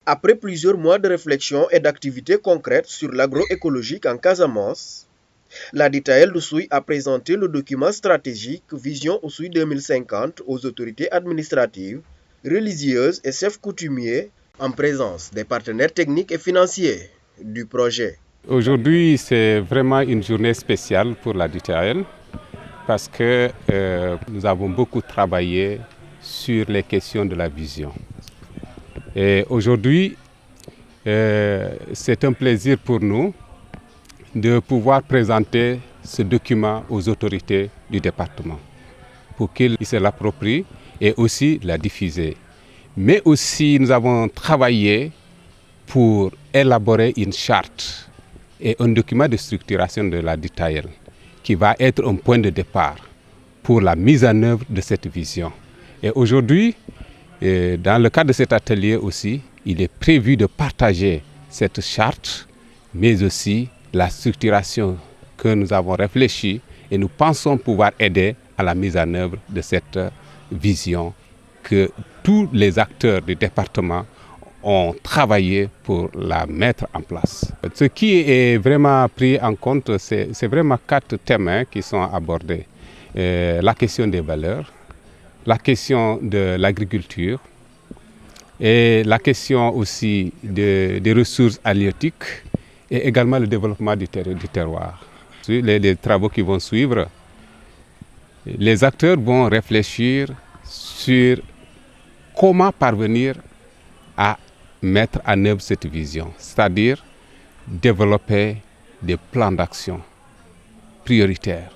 Après plusieurs mois de réflexion et d'activités concrètes sur l'agroécologique en Casamance, la DITAEL d'Oussouye a présenté le document stratégique Vision Oussouye 2050 aux autorités administratives, religieuses et chefs coutumiers en présence des partenaires techniques et financiers du projet. Aujourd'hui, c'est vraiment une journée spéciale pour la DITAEL parce que nous avons beaucoup travaillé sur les questions de la vision. Et aujourd'hui, c'est un plaisir pour nous de pouvoir présenter ce document aux autorités du département pour qu'ils se l'approprient et aussi la diffuser. Mais aussi, nous avons travaillé pour élaborer une charte et un document de structuration de la DITAEL qui va être un point de départ pour la mise en œuvre de cette vision. Et aujourd'hui, dans le cadre de cet atelier aussi, il est prévu de partager cette charte, mais aussi la structuration que nous avons réfléchie et nous pensons pouvoir aider à la mise en œuvre de cette vision que tous les acteurs du département ont travaillé pour la mettre en place. Ce qui est vraiment pris en compte, c'est vraiment 4 thèmes qui sont abordés. La question des valeurs, la question de l'agriculture et la question aussi des ressources halieutiques et également le développement du terroir. Les travaux qui vont suivre, les acteurs vont réfléchir sur comment parvenir à mettre en œuvre cette vision, c'est-à-dire développer des plans d'action prioritaires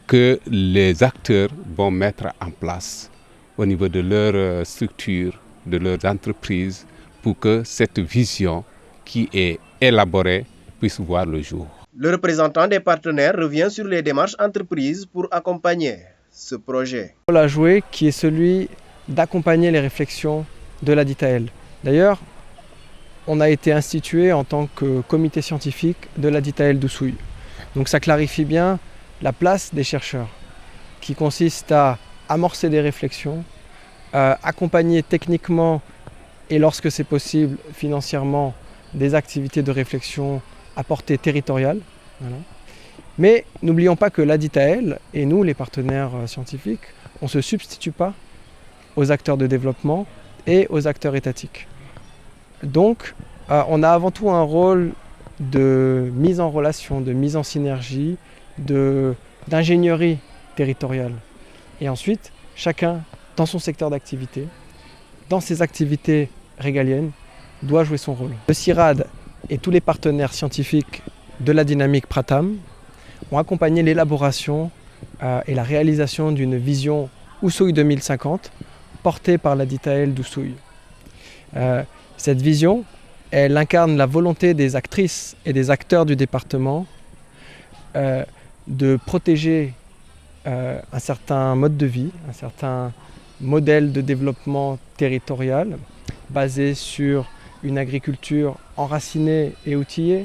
que les acteurs vont mettre en place au niveau de leur structure, de leurs entreprises, pour que cette vision qui est élaborée puisse voir le jour. Le représentant des partenaires revient sur les démarches entreprises pour accompagner ce projet. Le rôle à jouer qui est celui d'accompagner les réflexions de la DITAEL. D'ailleurs, on a été institué en tant que comité scientifique de la DITAEL d'Oussouye. Donc ça clarifie bien la place des chercheurs, qui consiste à amorcer des réflexions, accompagner techniquement et lorsque c'est possible financièrement des activités de réflexion à portée territoriale. Voilà. Mais n'oublions pas que la DITAEL et nous, les partenaires scientifiques, on ne se substitue pas aux acteurs de développement et aux acteurs étatiques. Donc, on a avant tout un rôle de mise en relation, de mise en synergie, d'ingénierie territoriale. Et ensuite, chacun, dans son secteur d'activité, dans ses activités régaliennes, doit jouer son rôle. Le CIRAD et tous les partenaires scientifiques de la dynamique Pratam ont accompagné l'élaboration et la réalisation d'une vision Oussouye 2050 portée par la DITAEL d'Oussouye. Cette vision, elle incarne la volonté des actrices et des acteurs du département de protéger un certain mode de vie, un certain modèle de développement territorial basé sur une agriculture enracinée et outillée,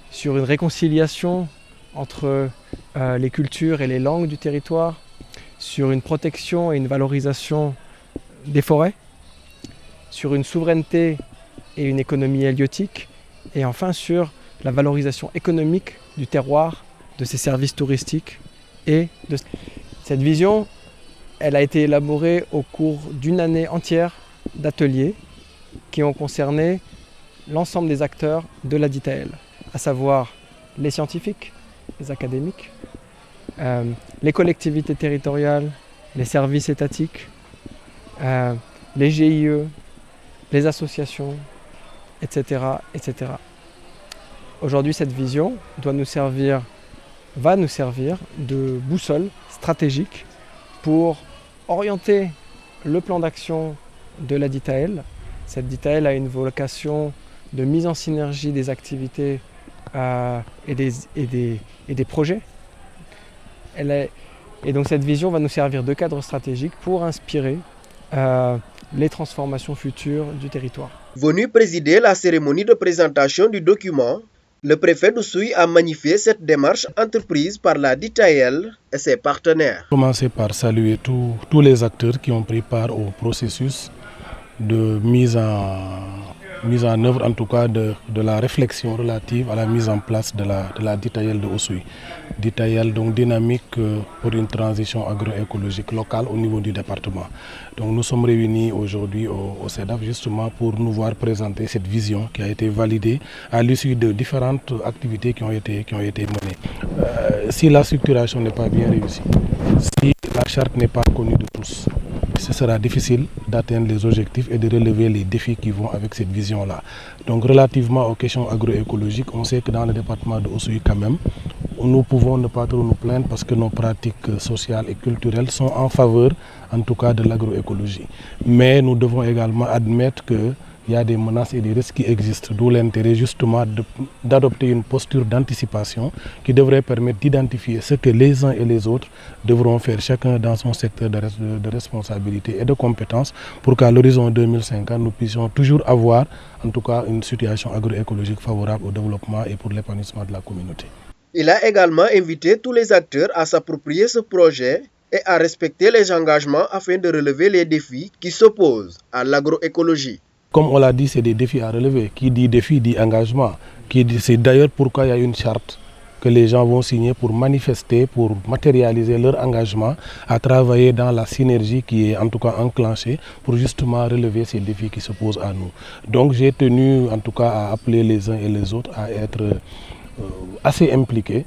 sur une réconciliation entre les cultures et les langues du territoire, sur une protection et une valorisation des forêts, sur une souveraineté et une économie halieutique, et enfin sur la valorisation économique du terroir, de ses services touristiques et de... Cette vision, elle a été élaborée au cours d'une année entière d'ateliers qui ont concerné l'ensemble des acteurs de la DITAEL, à savoir les scientifiques, les académiques, les collectivités territoriales, les services étatiques, les GIE, les associations, etc., etc. Aujourd'hui, cette vision va nous servir de boussole stratégique pour orienter le plan d'action de la DITAEL. Cette DITAEL a une vocation de mise en synergie des activités et des projets. Et donc cette vision va nous servir de cadre stratégique pour inspirer les transformations futures du territoire. Venu présider la cérémonie de présentation du document, le préfet d'Oussouye a magnifié cette démarche entreprise par la DITAEL et ses partenaires. Commencer par saluer tous les acteurs qui ont pris part au processus de mise en œuvre, en tout cas de la réflexion relative à la mise en place de la DITAYEL de Oussouye. DITAYEL, donc dynamique pour une transition agroécologique locale au niveau du département. Donc nous sommes réunis aujourd'hui au CEDAF justement pour nous voir présenter cette vision qui a été validée à l'issue de différentes activités qui ont été menées. Si la structuration n'est pas bien réussie, si la charte n'est pas connue de tous, ce sera difficile d'atteindre les objectifs et de relever les défis qui vont avec cette vision-là. Donc relativement aux questions agroécologiques, on sait que dans le département de Oussouye quand même, nous pouvons ne pas trop nous plaindre parce que nos pratiques sociales et culturelles sont en faveur, en tout cas, de l'agroécologie. Mais nous devons également admettre qu'il y a des menaces et des risques qui existent, d'où l'intérêt justement d'adopter une posture d'anticipation qui devrait permettre d'identifier ce que les uns et les autres devront faire, chacun dans son secteur de responsabilité et de compétences, pour qu'à l'horizon 2050, nous puissions toujours avoir, en tout cas, une situation agroécologique favorable au développement et pour l'épanouissement de la communauté. Il a également invité tous les acteurs à s'approprier ce projet et à respecter les engagements afin de relever les défis qui s'opposent à l'agroécologie. Comme on l'a dit, c'est des défis à relever. Qui dit défi dit engagement. C'est d'ailleurs pourquoi il y a une charte que les gens vont signer pour manifester, pour matérialiser leur engagement à travailler dans la synergie qui est en tout cas enclenchée pour justement relever ces défis qui se posent à nous. Donc j'ai tenu en tout cas à appeler les uns et les autres à être assez impliqués,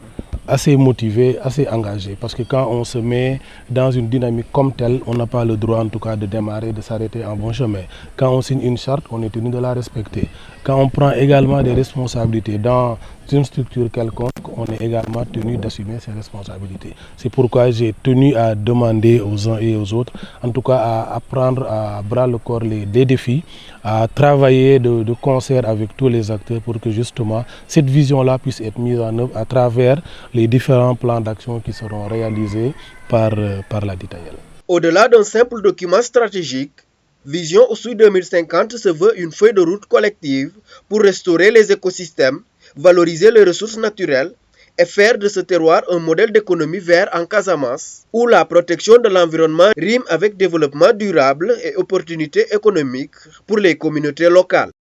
assez motivés, assez engagés. Parce que quand on se met dans une dynamique comme telle, on n'a pas le droit en tout cas de démarrer, de s'arrêter en bon chemin. Quand on signe une charte, on est tenu de la respecter. Quand on prend également des responsabilités dans une structure quelconque, on est également tenu d'assumer ses responsabilités. C'est pourquoi j'ai tenu à demander aux uns et aux autres, en tout cas à prendre à bras le corps les défis, à travailler de concert avec tous les acteurs pour que justement cette vision-là puisse être mise en œuvre à travers les différents plans d'action qui seront réalisés par la DITAYEL. Au-delà d'un simple document stratégique, Vision Oussouye 2050 se veut une feuille de route collective pour restaurer les écosystèmes, valoriser les ressources naturelles et faire de ce terroir un modèle d'économie vert en Casamance, où la protection de l'environnement rime avec développement durable et opportunités économiques pour les communautés locales.